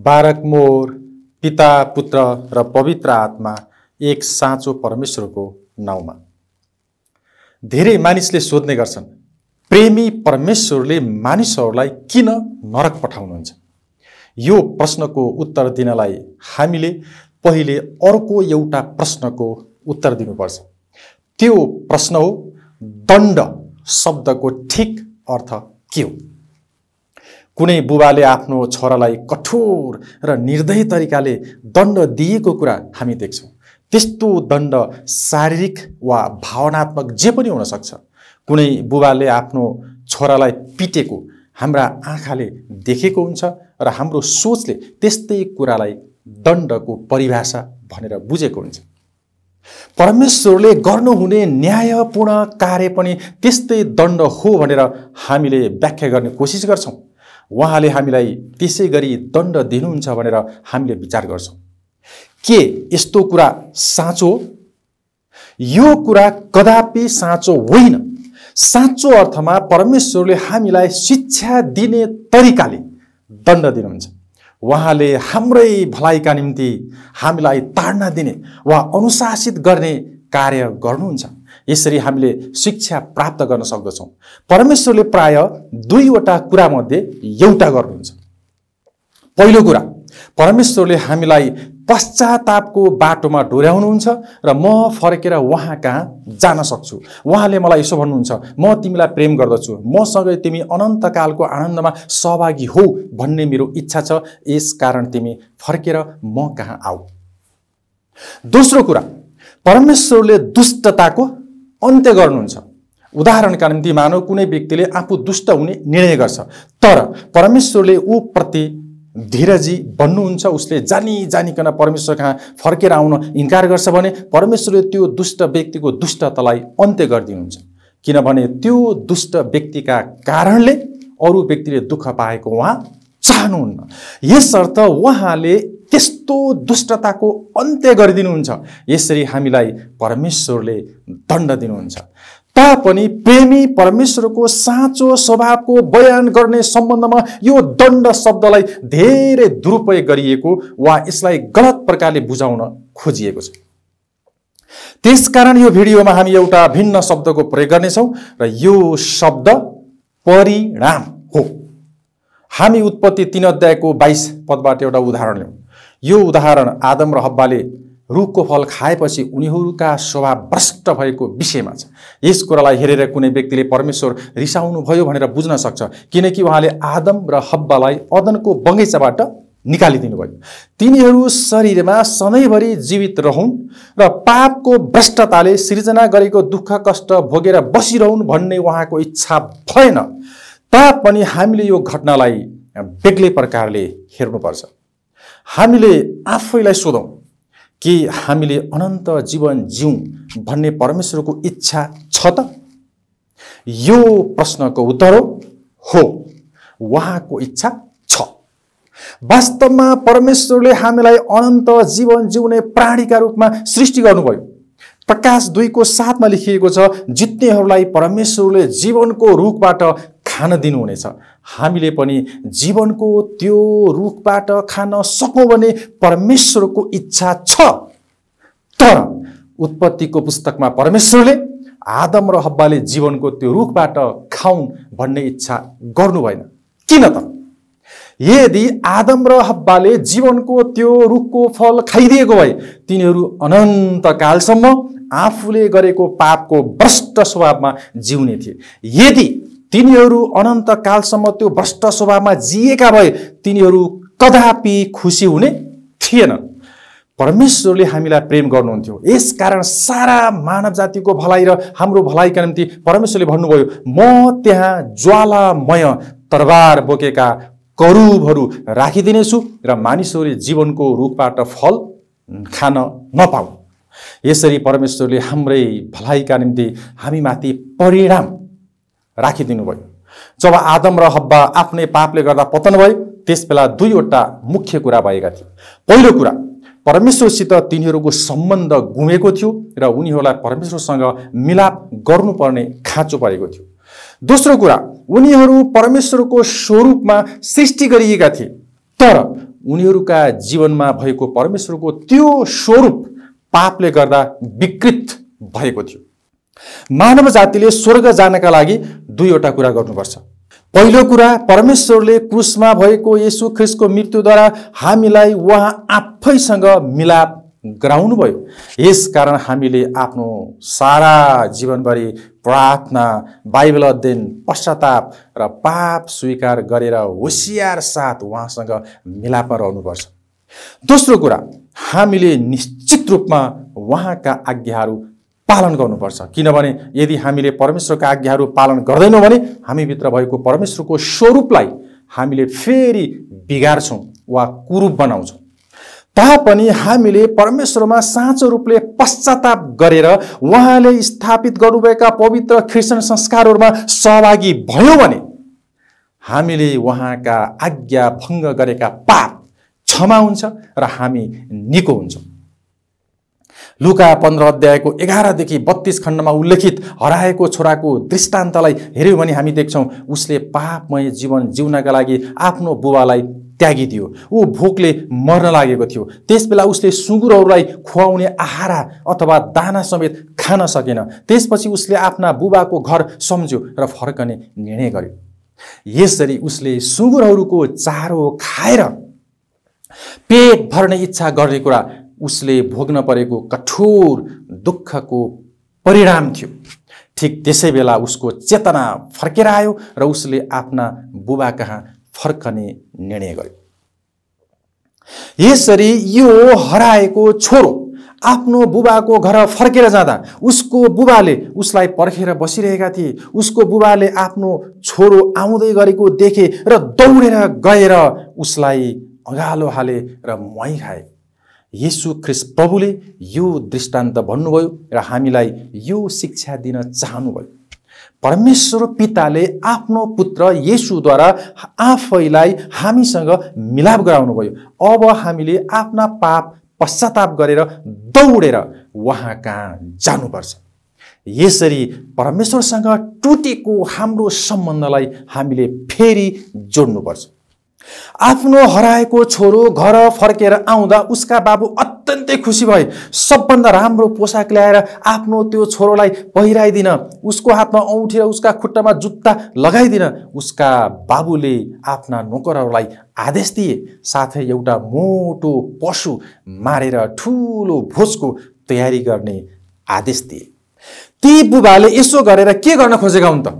बारक more, पिता, पुत्र र पवित्र आत्मा एक साँचो परमेश्वरको नाउँमा। धेरै मानिसले सोध्ने गर्छन्, प्रेमी परमेश्वरले मानिसहरूलाई किन नरक पठाउनुहुन्छ? यो प्रश्नको उत्तर दिनलाई हामीले पहिले अर्को एउटा प्रश्नको उत्तर दिनुपर्छ। त्यो प्रश्न हो, दण्ड शब्दको ठिक अर्थ के हो? कुनै बुबाले आफ्नो छोरालाई कठोर र निर्दयी तरिकाले दण्ड दिएको कुरा हामी देख्छौँ। त्यस्तो दण्ड शारीरिक वा भावनात्मक जे पनि हुन सक्छ। कुनै बुबाले आफ्नो छोरालाई पिटेको हाम्रा आँखाले देखेको हुन्छ र हाम्रो सोचले त्यस्तै कुरालाई दण्डको परिभाषा भनेर बुझेको हुन्छ। परमेश्वरले गर्नुहुने न्यायपूर्ण कार्य पनि त्यस्तै दण्ड हो भनेर हामीले व्याख्या गर्ने कोसिस गर्छौँ। उहाँले हामीलाई त्यसै गरी दण्ड दिनुहुन्छ भनेर हामीले विचार गर्छौँ। के यस्तो कुरा साँचो हो? यो कुरा कदापि साँचो होइन। साँचो अर्थमा परमेश्वरले हामीलाई शिक्षा दिने तरिकाले दण्ड दिनुहुन्छ। उहाँले हाम्रै भलाइका निम्ति हामीलाई ताड्ना दिने वा अनुशासित गर्ने कार्य गर्नुहुन्छ। यसरी हामीले शिक्षा प्राप्त गर्न सक्दछौँ। परमेश्वरले प्राय दुईवटा कुरामध्ये एउटा गर्नुहुन्छ। पहिलो कुरा, परमेश्वरले हामीलाई पश्चातापको बाटोमा डोर्याउनुहुन्छ र म फर्केर उहाँ कहाँ जान सक्छु। उहाँले मलाई यसो भन्नुहुन्छ, म तिमीलाई प्रेम गर्दछु, मसँगै तिमी अनन्तकालको आनन्दमा सहभागी हौ भन्ने मेरो इच्छा छ। यसकारण तिमी फर्केर म कहाँ आऊ। दोस्रो कुरा, परमेश्वरले दुष्टताको अन्त्य गर्नुहुन्छ। उदाहरणका निम्ति मानव कुनै व्यक्तिले आफू दुष्ट हुने निर्णय गर्छ, तर परमेश्वरले ऊ प्रति धीरजी बन्नुहुन्छ। उसले जानिकन परमेश्वर कहाँ फर्केर आउन इन्कार गर्छ भने परमेश्वरले त्यो दुष्ट व्यक्तिको दुष्टतालाई अन्त्य गरिदिनुहुन्छ। किनभने त्यो दुष्ट व्यक्तिका कारणले अरू व्यक्तिले दुःख पाएको उहाँ चाहनुहुन्न। यसर्थ उहाँले त्यस्तो दुष्टताको अन्त्य गरिदिनुहुन्छ। यसरी हामीलाई परमेश्वरले दण्ड दिनुहुन्छ। तापनि प्रेमी परमेश्वरको साँचो स्वभावको बयान गर्ने सम्बन्धमा यो दण्ड शब्दलाई धेरै दुरुपयोग गरिएको वा यसलाई गलत प्रकारले बुझाउन खोजिएको छ। त्यसकारण यो भिडियोमा हामी एउटा भिन्न शब्दको प्रयोग गर्नेछौँ र यो शब्द परिणाम हो। हामी उत्पत्ति 3 अध्यायको 22 पदबाट एउटा उदाहरण लियौँ। यो उदाहरण आदम र हव्वाले रुखको फल खाएपछि उनीहरूका स्वभाव भ्रष्ट भएको विषयमा छ। यस कुरालाई हेरेर कुनै व्यक्तिले परमेश्वर रिसाउनु भयो भनेर बुझ्न सक्छ, किनकि उहाँले आदम र हव्वालाई अदनको बगैँचाबाट निकालिदिनु भयो। तिनीहरू शरीरमा सधैँभरि जीवित रहन् र पापको भ्रष्टताले सृजना गरेको दुःख कष्ट भोगेर बसिरहन् भन्ने उहाँको इच्छा भएन। तापनि हामीले यो घटनालाई बेग्लै प्रकारले हेर्नुपर्छ। हामीले आफैलाई सोधौँ कि हामीले अनन्त जीवन जिउँ भन्ने परमेश्वरको इच्छा छ त? यो प्रश्नको उत्तर हो, उहाँको इच्छा छ। वास्तवमा परमेश्वरले हामीलाई अनन्त जीवन जिउने प्राणीका रूपमा सृष्टि गर्नुभयो। प्रकाश 2:7 लेखिएको छ, जित्नेहरूलाई परमेश्वरले जीवनको रुखबाट खान दिनुहुनेछ। हामीले पनि जीवनको त्यो रुखबाट खान सकौँ भने परमेश्वरको इच्छा छ। तर उत्पत्तिको पुस्तकमा परमेश्वरले आदम र हव्वाले जीवनको त्यो रुखबाट खाउन् भन्ने इच्छा गर्नु भएन। किन त? यदि आदम र हव्वाले जीवनको त्यो रुखको फल खाइदिएको भए तिनीहरू अनन्तकालसम्म आफूले गरेको पापको भ्रष्ट स्वभावमा जिउने थिए। यदि तिनीहरू अनन्तकालसम्म त्यो भ्रष्ट स्वभावमा जिएका भए तिनीहरू कदापि खुसी हुने थिएनन्। परमेश्वरले हामीलाई प्रेम गर्नुहुन्थ्यो। यसकारण सारा मानव जातिको भलाइ र हाम्रो भलाइका निम्ति परमेश्वरले भन्नुभयो, म त्यहाँ ज्वालामय तरबार बोकेका करूबहरू राखिदिनेछु र मानिसहरूले जीवनको रुखबाट फल खान नपाऊ। यसरी परमेश्वरले हाम्रै भलाइका निम्ति हामीमाथि परिणाम राखिदिनु भयो। जब आदम र हव्वा आफ्नै पापले गर्दा पतन भए त्यसबेला दुईवटा मुख्य कुरा भएका थिए। पहिलो कुरा, परमेश्वरसित तिनीहरूको सम्बन्ध गुमेको थियो र उनीहरूलाई परमेश्वरसँग मिलाप गर्नुपर्ने खाँचो परेको थियो। दोस्रो कुरा, उनीहरू परमेश्वरको स्वरूपमा सृष्टि गरिएका थिए, तर उनीहरूका जीवनमा भएको परमेश्वरको त्यो स्वरूप पापले गर्दा विकृत भएको थियो। मानव जातिले स्वर्ग जानका लागि दुईवटा कुरा गर्नुपर्छ। पहिलो कुरा, परमेश्वरले क्रुसमा भएको येशू ख्रीष्टको मृत्युद्वारा हामीलाई उहाँ आफैसँग मिलाप गराउनुभयो। यसकारण हामीले आफ्नो सारा जीवनभरि प्रार्थना, बाइबल अध्ययन, पश्चाताप र पाप स्वीकार गरेर होशियार साथ उहाँसँग मिलापमा रहनुपर्छ। दोस्रो कुरा, हामीले निश्चित रूपमा उहाँका आज्ञाहरू पालन गर्नुपर्छ, किनभने यदि हामीले परमेश्वरका आज्ञाहरू पालन गर्दैनौँ भने हामीभित्र भएको परमेश्वरको स्वरूपलाई हामीले फेरि बिगार्छौँ वा कुरूप बनाउँछौँ। तापनि हामीले परमेश्वरमा साँचो रूपले पश्चाताप गरेर उहाँले स्थापित गर्नुभएका पवित्र ख्रिस्टियन संस्कारहरूमा सहभागी भयौँ भने हामीले उहाँका आज्ञा भङ्ग गरेका पाप क्षमा हुन्छ र हामी निको हुन्छौँ। लुका 15 अध्यायको 11 देखि 32 खण्डमा उल्लेखित हराएको छोराको दृष्टान्तलाई हेर्यौँ भने हामी देख्छौँ उसले पापमय जीवन जिउनका लागि आफ्नो बुबालाई त्यागिदियो। ऊ भोकले मर्न लागेको थियो। त्यसबेला उसले सुँगुरहरूलाई खुवाउने आहार अथवा दाना समेत खान सकेन। त्यसपछि उसले आफ्ना बुबाको घर सम्झ्यो र फर्कने निर्णय गर्यो। यसरी उसले सुँगुरहरूको चारो खाएर पेट भर्ने इच्छा गर्ने कुरा उसले भोग्न परेको कठोर दुःखको परिणाम थियो। ठिक त्यसै बेला उसको चेतना फर्केर आयो र उसले आफ्ना बुबा कहाँ फर्कने निर्णय गर्यो। यसरी यो हराएको छोरो आफ्नो बुबाको घर फर्केर जाँदा उसको बुबाले उसलाई पर्खेर बसिरहेका थिए। उसको बुबाले आफ्नो छोरो आउँदै गरेको देखे र दौडेर गएर उसलाई अँगालो हाले र मुहाई खाए। येशू ख्रीष्ट प्रभुले यो दृष्टान्त भन्नुभयो र हामीलाई यो शिक्षा दिन चाहनुभयो। परमेश्वर पिताले आफ्नो पुत्र येशूद्वारा आफैलाई हामीसँग मिलाप गराउनुभयो। अब हामीले आफ्ना पाप पश्चाताप गरेर दौडेर उहाँ कहाँ जानुपर्छ। यसरी परमेश्वरसँग टुटेको हाम्रो सम्बन्धलाई हामीले फेरि जोड्नुपर्छ। आफ्नो हराएको छोरो घर फर्केर आउँदा उसका बाबु अत्यन्तै खुसी भए। सबभन्दा राम्रो पोसाक ल्याएर आफ्नो त्यो छोरोलाई पहिराइदिन, उसको हातमा औँठी र उसका खुट्टामा जुत्ता लगाइदिन उसका बाबुले आफ्ना नोकरहरूलाई आदेश दिए। साथै एउटा मोटो पशु मारेर ठुलो भोजको तयारी गर्ने आदेश दिए। ती बुबाले यसो गरेर के गर्न खोजेका हुन् त?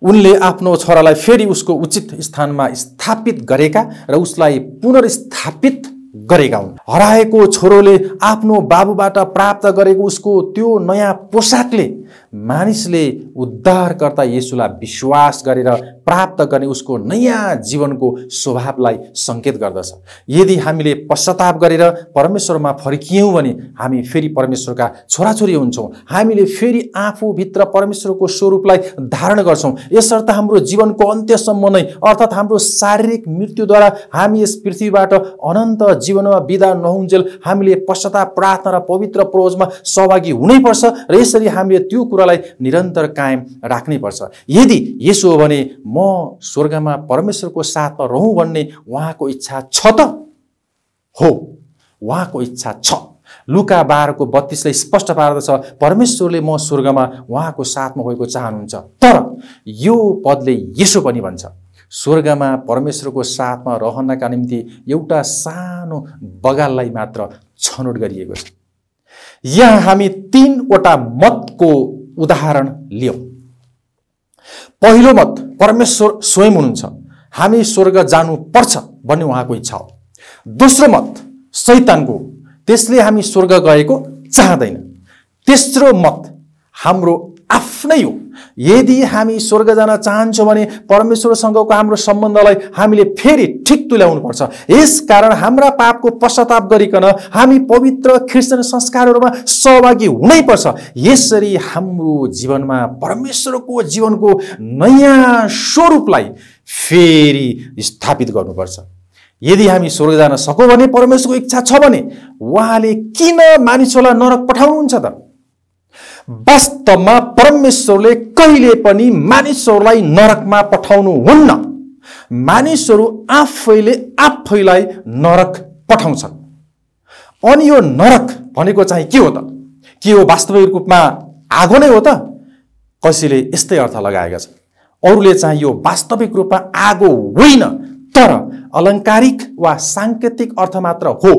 उनले आफ्नो छोरालाई फेरि उसको उचित स्थानमा स्थापित गरेका र उसलाई पुनर्स्थापित गरेका हुन्। हराएको छोरोले आफ्नो बाबुबाट प्राप्त गरेको उसको त्यो नयाँ पोसाकले मानिसले उद्धारकर्ता येशूलाई विश्वास गरेर प्राप्त गर्ने उसको नयाँ जीवनको स्वभावलाई सङ्केत गर्दछ। यदि हामीले पश्चाताप गरेर परमेश्वरमा फर्कियौँ भने हामी फेरि परमेश्वरका छोराछोरी हुन्छौँ। हामीले फेरि आफूभित्र परमेश्वरको स्वरूपलाई धारण गर्छौँ। यसर्थ हाम्रो जीवनको अन्त्यसम्म नै, अर्थात् हाम्रो शारीरिक मृत्युद्वारा हामी यस पृथ्वीबाट अनन्त जीवनमा बिदा नहुन्जेल हामीले पश्चाताप, प्रार्थना र पवित्र प्रोजमा सहभागी हुनैपर्छ र यसरी हामीले त्यो कुरालाई निरन्तर कायम राख्नैपर्छ। यदि यसो हो भने म स्वर्गमा परमेश्वरको साथमा रहूँ भन्ने उहाँको इच्छा छ त? हो, उहाँको इच्छा छ। लुका 12:32 स्पष्ट पार्दछ, परमेश्वरले म स्वर्गमा उहाँको साथमा भएको चाहनुहुन्छ। तर यो पदले यसो पनि भन्छ, स्वर्गमा परमेश्वरको साथमा रहनका निम्ति एउटा सानो बगाललाई मात्र छनौट गरिएको छ। यहाँ हामी 3वटा मतको उदाहरण लियौँ। पहिलो मत, परमेश्वर स्वयं हुनुहुन्छ, हामी स्वर्ग जानुपर्छ भन्ने उहाँको इच्छा हो। दोस्रो मत शैतानको, त्यसले हामी स्वर्ग गएको चाहँदैन। तेस्रो मत हाम्रो आफ्नै हो। यदि हामी स्वर्ग जान चाहन्छौँ भने परमेश्वरसँगको हाम्रो सम्बन्धलाई हामीले फेरि ठिक तुल्याउनुपर्छ। यसकारण हाम्रा पापको पश्चाताप गरिकन हामी पवित्र ख्रिस्टियन संस्कारहरूमा सहभागी हुनैपर्छ। यसरी हाम्रो जीवनमा परमेश्वरको जीवनको नयाँ स्वरूपलाई फेरि स्थापित गर्नुपर्छ। यदि हामी स्वर्ग जान सकौँ भने, परमेश्वरको इच्छा छ भने, उहाँले किन मानिसहरूलाई नरक पठाउनुहुन्छ त? वास्तवमा परमेश्वरले कहिले पनि मानिसहरूलाई नरकमा पठाउनु हुन्न। मानिसहरू आफैलाई नरक पठाउँछन्। अनि यो नरक भनेको चाहिँ के हो त? के हो वास्तविक रूपमा आगो नै हो त? कसैले यस्तै अर्थ लगाएका छन्। अरूले चाहिँ यो वास्तविक रूपमा आगो होइन तर अलङ्कारिक वा सांकेतिक अर्थ मात्र हो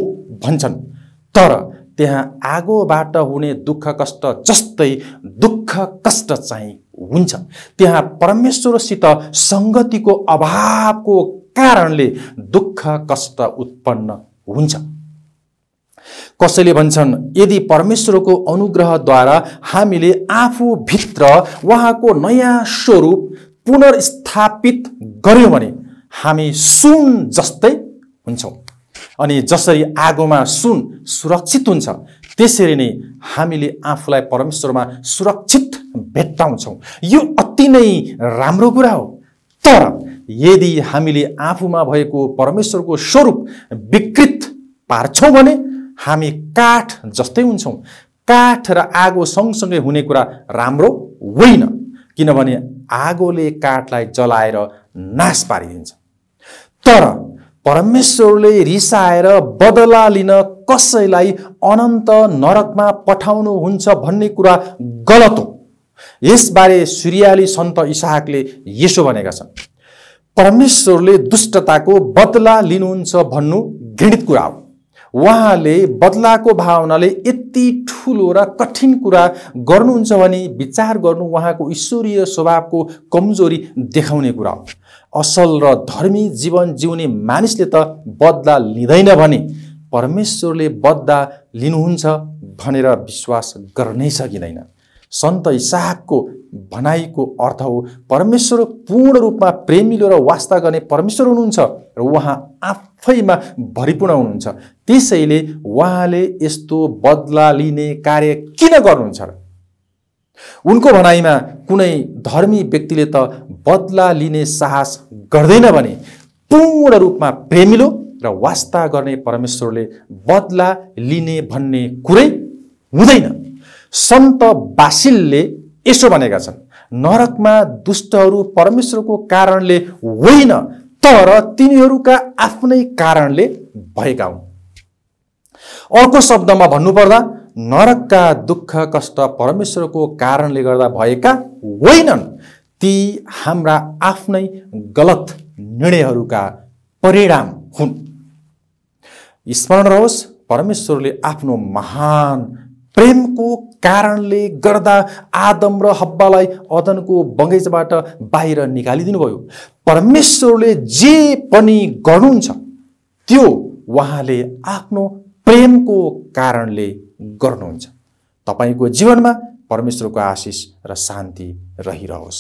भन्छन्। तर त्यहाँ आगोबाट हुने दुःख कष्ट जस्तै दुःख कष्ट चाहिँ हुन्छ। त्यहाँ परमेश्वरसित संगतिको अभावको कारणले दुःख कष्ट उत्पन्न हुन्छ। कसैले भन्छन् यदि परमेश्वरको अनुग्रहद्वारा हामीले आफूभित्र उहाँको नयाँ स्वरूप पुनर्स्थापित गर्यौं भने हामी सुन जस्तै हुन्छौं। अनि जसरी आगोमा सुन सुरक्षित हुन्छ त्यसरी नै हामीले आफूलाई परमेश्वरमा सुरक्षित भेट्टाउँछौं। यो अति नै राम्रो कुरा हो। तर यदि हामीले आफूमा भएको परमेश्वरको स्वरूप विकृत पार्छौं भने हामी काठ जस्तै हुन्छौं। काठ र आगो सँगसँगै हुने कुरा राम्रो होइन, किनभने आगोले काठलाई जलाएर नाश पारिदिन्छ। तर परमेश्वरले रिसाएर बदला लिन कसैलाई अनन्त नरकमा पठाउनुहुन्छ भन्ने कुरा गलत हो। यसबारे सिरियाली सन्त इसाकले यसो भनेका छन्, परमेश्वरले दुष्टताको बदला लिनुहुन्छ भन्नु घृणित कुरा हो। उहाँले बदलाको भावनाले यति ठूलो र कठिन कुरा गर्नुहुन्छ भने विचार गर्नु उहाँको ईश्वरीय स्वभावको कमजोरी देखाउने कुरा हो। असल र धर्मी जीवन जिउने मानिसले त बदला लिँदैन भने परमेश्वरले बदला लिनुहुन्छ भनेर विश्वास गर्नै सकिँदैन। सन्त इसाकको भनाइको अर्थ हो परमेश्वर पूर्ण रूपमा प्रेमिलो र वास्ता गर्ने परमेश्वर हुनुहुन्छ र उहाँ आफैमा भरिपूर्ण हुनुहुन्छ। त्यसैले उहाँले यस्तो बदला लिने कार्य किन गर्नुहुन्छ र? उनको भनाइमा कुनै धर्मी व्यक्तिले त बदला लिने साहस गर्दैन भने पूर्ण रूपमा प्रेमिलो र वास्ता गर्ने परमेश्वरले बदला लिने भन्ने कुरै हुँदैन। सन्त बासिलले यसो भनेका छन्, नरकमा दुष्टहरू परमेश्वरको कारणले होइन तर तिनीहरूका आफ्नै कारणले भएका हुन्। अर्को शब्दमा भन्नुपर्दा नरकका दुःख कष्ट परमेश्वरको कारणले गर्दा भएका होइनन्, ती हाम्रा आफ्नै गलत निर्णयहरूका परिणाम हुन्। स्मरण रहोस्, परमेश्वरले आफ्नो महान प्रेमको कारणले गर्दा आदम र हब्बालाई अदनको बगैँचाबाट बाहिर निकालिदिनु भयो। परमेश्वरले जे पनि गर्नुहुन्छ त्यो उहाँले आफ्नो प्रेमको कारणले गर्नुहुन्छ। तपाईको जीवनमा परमेश्वरको आशीष र शान्ति रहिरहोस्।